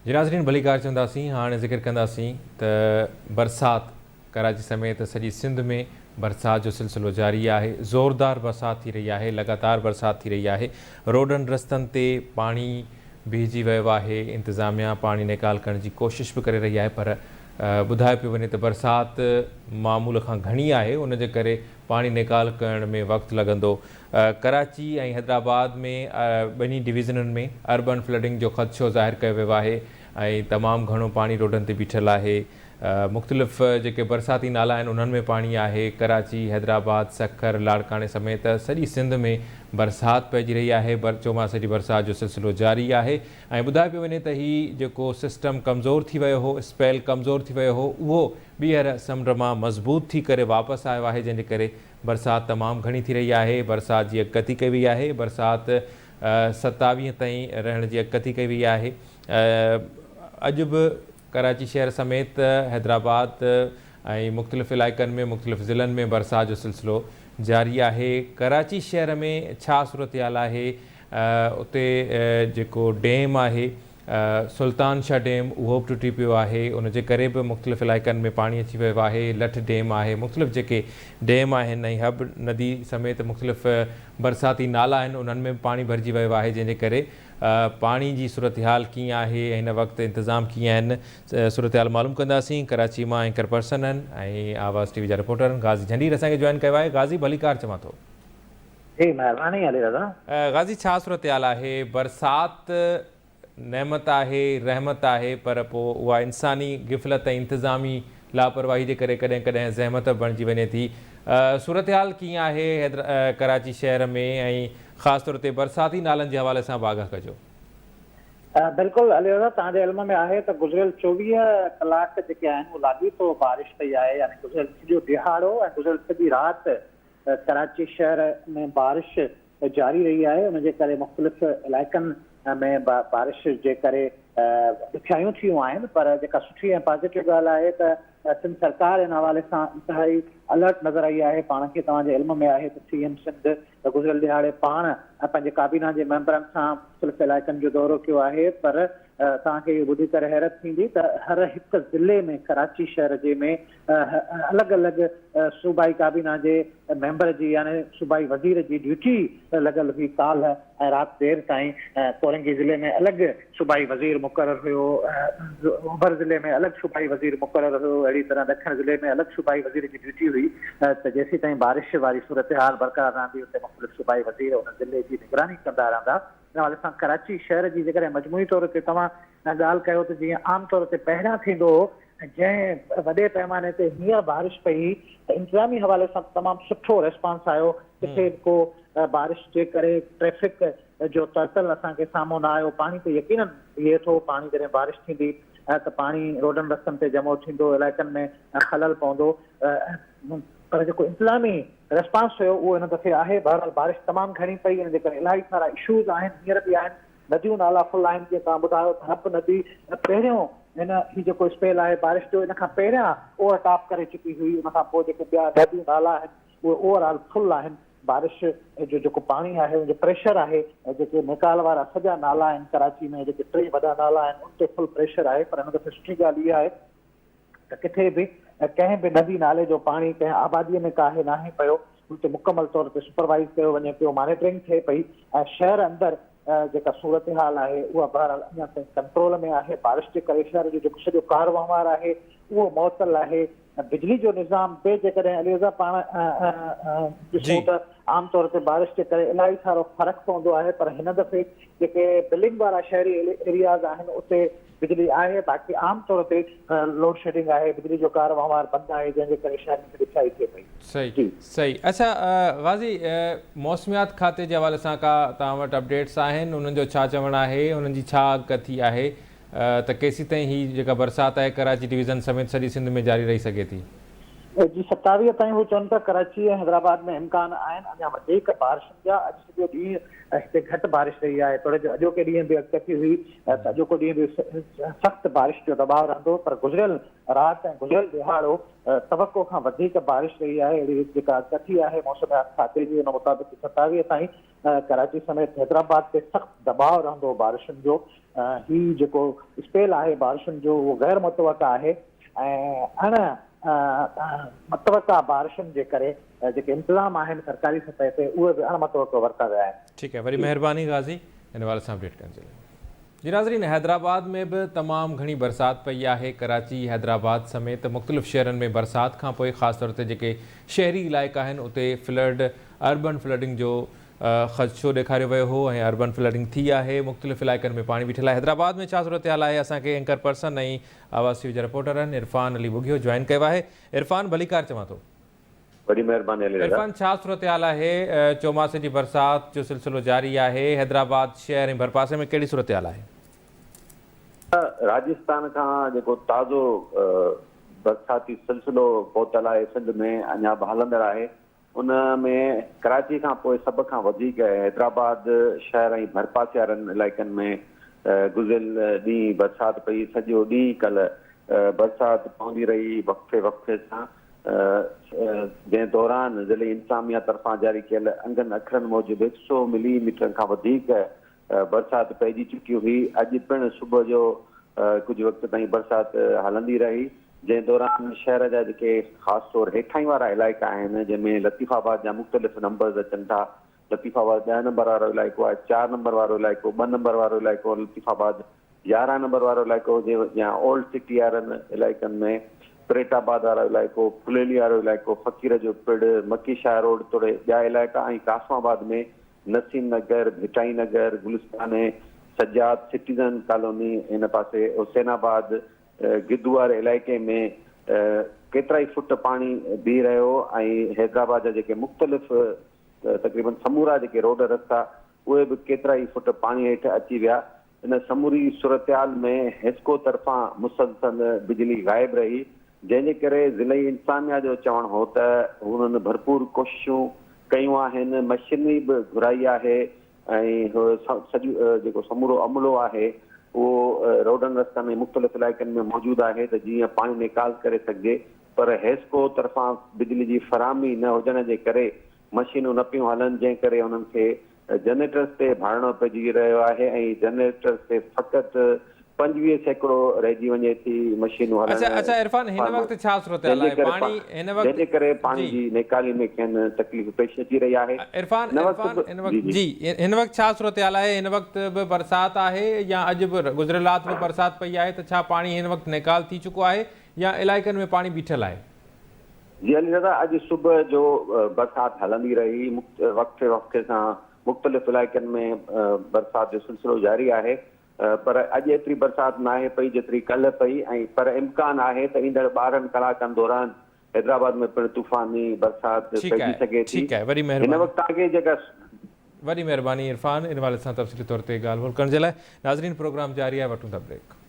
जी नाज़रीन भलीकार चवंदासीं। हाणे ज़िक्र कंदासीं त बरसाति कराची समेत सॼी सिंध में बरसाति जो सिलसिलो जारी आहे। ज़ोरदार बरसाति थी रही आहे, लगातार बरसाति थी रही आहे। रोडनि रस्तनि ते पाणी बीहजी वियो आहे। इंतिज़ामिया पाणी निकाल करण जी कोशिशि बि करे रही आहे, पर ॿुधायो पियो वञे त बरसाति मामूल खां घणी आहे, उनजे करे पाणी निकाल करण में वक़्तु लॻंदो। कराची ऐं हैदराबाद में ॿिन्ही डिवीज़ननि में अर्बन फ्लडिंग जो ख़दशो ज़ाहिर कयो वियो आहे ऐं तमामु घणो पाणी रोडनि ते बीठल आहे। मुख़्तलिफ़ जेके बरसाती नाला आहिनि उन्हनि में पाणी आहे। कराची, हैदराबाद, सखर, लाड़काने समेत सॼी सिंध में बरसाति पइजी रही आहे। चौमासे जी बरसाति जो सिलसिलो जारी आहे ऐं ॿुधायो पियो वञे त हीउ जेको सिस्टम कमज़ोर थी वियो हो, स्पेल कमज़ोर थी वियो हो, उहो ॿीहर समुंड मां मज़बूत थी करे वापसि आयो आहे, जंहिंजे करे बरसाति तमामु घणी थी रही आहे। बरसाति जी अॻकथी कई वई आहे। बरसाति 27 ताईं रहण जी अॻकथी कई वई आहे। अॼु बि कराची शहर समेत हैदराबाद ऐं मुख़्तलिफ़ इलाइक़नि में मुख़्तलिफ़ ज़िलनि में बरसाति जो सिलसिलो जारी आहे। कराची शहर में छा सूरत हाल आहे? उते जेको डैम आहे सुल्तान शाह डैम, उहो बि टुटी पियो आहे। उनजे करे बि मुख़्तलिफ़ इलाइक़नि में पाणी अची वियो आहे। लठ डैम आहे, मुख़्तलिफ़ जेके डैम आहिनि ऐं हब नदी समेत मुख़्तलिफ़ बरसाती नाला आहिनि उन्हनि में पाणी भरिजी वियो आहे, जंहिंजे करे पाणी जी सूरत हाल कीअं आहे, हिन वक़्तु इंतज़ाम कीअं आहिनि, सूरत हाल मालूम कंदासीं। कराची मां एंकर पर्सन आहिनि ऐं आवाज़ टीवी जा रिपोर्टर गाज़ी झंडीर असांखे जॉइन कयो आहे। गाज़ी भलीकार चवां थो। जी महिरबानी अली रज़ा। गाज़ी छा सूरत हाल आहे? बरसाति नेमत आहे, रहमत आहे, पर पोइ उहा इंसानी गिफ़लत ऐं इंतिज़ामी लापरवाही जे करे कॾहिं कॾहिं ज़हमत बणिजी वञे थी। सूरत हाल कीअं आहे कराची शहर में ऐं ख़ासि तौर ते बरसाती नालनि जे हवाले सां आगाह कजो। बिल्कुलु अली रज़ा, तव्हांजे इल्म में आहे त गुज़िरियल 24 कलाक जेके आहिनि उहो लाॻीतो बारिश पई आहे, यानी गुज़िरियल सॼो दिहाड़ो ऐं गुज़िरियल सॼी राति कराची शहर में बारिश जारी रही आहे। उनजे करे मुख़्तलिफ़ इलाइक़नि में बारिश जे करे ॾुखियायूं थियूं आहिनि, पर जेका सुठी ऐं पॉज़िटिव ॻाल्हि आहे त सिंध सरकार इन हवाले सां इंतिहाई अलर्ट नज़र आई आहे। पाण खे तव्हांजे इल्म में आहे त CM सिंध गुज़िरियल दिहाड़े पाण पंहिंजे काबीना जे मेंबरनि सां मुख़्तलिफ़ इलाइक़नि जो दौरो कयो आहे, पर तव्हांखे इहो ॿुधी करे हैरत थींदी त हर हिकु ज़िले में कराची शहर जे में अलॻि अलॻि सूबाई काबीना जे मेंबर जी यानी सूबाई वज़ीर जी ड्यूटी लॻल हुई काल्ह ऐं राति देरि ताईं। कोरंगी ज़िले में अलॻि सूबाई वज़ीर मुक़ररु हुयो, ओभर ज़िले में अलॻि सूबाई वज़ीर मुक़ररु हुयो, अहिड़ी तरह ॾखण ज़िले में अलॻि सूबाई वज़ीर जी ड्यूटी हुई त जेसीं ताईं बारिश वारी सूरत हाल बरक़रार रहंदी उते मुख़्तलिफ़ सूबाई वज़ीर उन ज़िले जी निगरानी कंदा रहंदा। इन हवाले सां कराची शहर जी जेकॾहिं मजमूई तौर ते तव्हां ॻाल्हि कयो त जीअं आम तौर ते पहिरियां थींदो हो, जंहिं वॾे पैमाने ते हींअर बारिश पई त इंतिज़ामी हवाले सां तमामु सुठो रिस्पॉन्स आयो। किथे को बारिश जे करे ट्रैफ़िक जो तड़तल असांखे साम्हूं न आयो। पाणी त यकीनन बीहे थो, पाणी जॾहिं बारिश थींदी त पाणी रोडनि रस्तनि ते जमो थींदो, इलाइक़नि में ख़लल पवंदो, पर जेको इंतिज़ामी रिस्पॉन्स हुयो उहो हिन दफ़े आहे। बहरहाल बारिश तमामु घणी पई, हिन जे करे इलाही सारा इशूज़ आहिनि, हींअर बि आहिनि। नदियूं नाला फुल आहिनि, जीअं तव्हां ॿुधायो त हब नदी पहिरियों हिन ही जेको स्पेल आहे बारिश जो इन खां पहिरियां ओवर टॉप करे चुकी हुई। उन खां पोइ जेके ॿिया नदियूं नाला आहिनि उहे ओवरऑल फुल आहिनि। बारिश जो जेको पाणी आहे उनजो प्रेशर आहे, जेके निकाल वारा सॼा नाला आहिनि कराची में, जेके 3 वॾा नाला आहिनि उन ते फुल प्रेशर आहे। पर हिन दफ़े सुठी ॻाल्हि इहा आहे त किथे बि कंहिं बि नदी नाले जो पाणी कंहिं आबादीअ में काहे नाहे पियो, उते मुकमल तौर ते सुपरवाइज़ कयो वञे पियो, मॉनिटरिंग थिए पई ऐं शहर अंदरि जेका सूरत हाल आहे उहा बहरहाल अञा ताईं कंट्रोल में आहे। बारिश जे करे शहर जो जेको सॼो कार वहिंवार आहे उहो मुअतल आहे। बिजली जो निज़ाम बि जेकॾहिं अली रज़ा पाण ॾिसूं त आम तौर ते बारिश जे करे इलाही सारो फ़र्क़ु पवंदो आहे, पर हिन दफ़े जेके बिल्डिंग वारा शहरी एरियाज़ आहिनि उते बिजली आहे। बाक़ी आम तौर ते लोड शेडिंग आहे, बिजली जो कार वहिंवार बंदि आहे, जंहिंजे करे शहर में ॾुखियाई थिए पई। सही सही। अच्छा गाज़ी, मौसमियात खाते जे हवाले सां का तव्हां वटि अपडेट्स आहिनि? उन्हनि जो छा चवणु आहे, उन्हनि जी छा अॻकथी आहे त केसीं ताईं ही जेका बरसाति आहे कराची डिवीज़न समेत सॼी सिंध में जारी रही सघे थी? जी 27 ताईं हू चवनि था कराची ऐं हैदराबाद में इम्कान आहिनि अञा वधीक बारिशुनि जा। अॼु सॼो ॾींहुं हिते घटि बारिश रही आहे, थोरे अॼोके ॾींहं बि अॻकथी हुई त अॼोको ॾींहुं बि सख़्तु बारिश जो दबाव रहंदो, पर गुज़िरियल राति ऐं गुज़िरियल ॾिहाड़ो तवको खां वधीक बारिश रही आहे। अहिड़ी जेका अॻकथी आहे मौसमियात खाते जी, उन मुताबिक़ 27 ताईं कराची समेत हैदराबाद ते सख़्तु दबाव रहंदो बारिशुनि जो। ही जेको स्पेल आहे बारिशुनि जो उहो गैर मुतवक़ा आहे ऐं अण मतवक़ा बारिशुनि जे करे जेके इंतज़ाम आहिनि सरकारी सतह ते उहे बि अणमतवक़ो वरिता विया आहिनि। ठीकु आहे, वरी महिरबानी गाज़ी हिन वारे सां अपडेट करण जे लाइ। जी नाज़रीन, हैदराबाद में भी तमाम घणी बरसात पई है। कराची हैदराबाद समेत मुख़्तलिफ़ शहरनि में बरसात खां पोइ ख़ासि तौर ते जेके शहरी इलाइक़ा आहिनि उते फ्लड अर्बन फ्लडिंग जो ख़दशो ॾेखारियो वियो हो ऐं अर्बन फ्लडिंग थी आहे। मुख़्तलिफ़ इलाइक़नि में पाणी बीठल आहे। हैदराबाद में छा सूरत हाल आहे, असांखे एंकर पर्सन ऐं आवाज़ जा रिपोर्टर आहिनि इरफान अली बुगियो जॉइन कयो आहे। इरफान भलीकार चवां थो। बड़ी मेहरबानी इरफान, छा सूरत हाल आहे? चौमासे जी बरसात जो सिलसिलो जारी आहे। हैदराबाद शहर ऐं भरपासे में कहिड़ी सूरत हाल आहे? राजस्थान खां जेको ताज़ो बरसाती सिलसिलो पहुतल आहे सिंध में अञा बि हलंदड़ आहे। उन में कराची खां पोइ सभ खां वधीक हैदराबाद शहर ऐं भरपासे वारनि इलाइक़नि में गुज़िरियल ॾींहुं बरसाति पई। सॼो ॾींहुं कल्ह बरसाति पवंदी रही वक़्फे वक़्फे सां, जंहिं दौरान ज़िले इंतज़ामिया तरफ़ां जारी कयल अंगनि अखरनि मूजिबि 100 मिलीमीटर खां वधीक बरसाति पइजी चुकी हुई। अॼु पिणु सुबुह जो कुझु वक़्त ताईं बरसाति हलंदी रही, जंहिं दौरान शहर जा जेके ख़ासि तौर हेठाई वारा इलाइक़ा आहिनि जंहिंमें लतीफ़ाबाद जा मुख़्तलिफ़ नंबर्स अचनि था। लतीफ़ाबाद 10 नंबर वारो इलाइक़ो आहे, 4 नंबर वारो इलाइक़ो, 2 नंबर वारो इलाइक़ो, लतीफ़ाबाद 11 नंबर वारो इलाइक़ो हुजे या ओल्ड सिटी वारनि इलाइक़नि में परेटाबाद वारो इलाइक़ो, फुलेली वारो इलाइक़ो, फ़कीर जो पिड़, मकी शाह रोड तोड़े ॿिया इलाइक़ा ऐं कासमाबाद में नसीम नगर, भिटाई नगर, गुलिस्तान, सजाद सिटीज़न कॉलोनी, इन पासे हुसैनाबाद गिद्दू वारे इलाइक़े में केतिरा ई फुट पाणी बीह रहियो ऐं हैदराबाद जा जेके मुख़्तलिफ़ तक़रीबन समूरा जेके रोड रस्ता उहे बि केतिरा ई फुट पाणी हेठि अची विया। इन समूरी सूरतहाल में हिस्को तरफ़ां मुसलसल बिजली गाइब रही, जंहिंजे करे ज़िले इंतज़ामिया जो चवणु हो त हुननि भरपूर कोशिशूं कयूं आहिनि, मशीनरी बि घुराई आहे ऐं सॼो जेको समूरो अमलो आहे उहो रोडनि रस्तनि में मुख़्तलिफ़ इलाइक़नि में मौजूदु आहे त जीअं पाणी निकाल करे सघिजे। पर हेस्को तरफ़ां बिजली जी फराहमी न हुजण जे करे मशीनूं न पियूं हलनि, जंहिं करे हुननि खे जनरेटर्स ते भाड़णो पइजी रहियो आहे ऐं जनरेटर्स ते फ़क़ति 25% रहिजी वञे थी मशीनूं हलण। अच्छा इरफान, हिन वक़्तु छा सूरत हाल आहे? पाणी हिन वक़्तु जंहिंजे करे पाणी जी निकाली में खेनि तकलीफ़ पेश अची रही आहे। इरफान जी, हिन वक़्तु छा सूरत हाल आहे? हिन वक़्तु बि बरसाति आहे या अॼु बि गुज़िरियल राति बि बरसाति पई आहे, त छा पाणी हिन वक़्तु निकाल थी चुको आहे या इलाइक़नि में पाणी बीठल आहे? जी अली दादा, अॼु सुबुह जो बरसाति हलंदी रही, वक़्फे वक़्फे सां मुख़्तलिफ़ इलाइक़नि में बरसाति जो सिलसिलो जारी आहे। पर अॼु एतिरी बरसाति न आहे पई जेतिरी कल्ह पई ऐं पर इम्कान आहे त ईंदड़ 12 कलाकनि दौरान हैदराबाद में पिणु तूफ़ानी बरसाति पइजी सघे थी। हिन वक़्तु तव्हांखे जेका वरी महिरबानी इरफान इन वाले सां तफ़सीली तौर ते ॻाल्हि ॿोल करण जे लाइ। नाज़रीन, प्रोग्राम जारी आहे, वठूं था ब्रेक।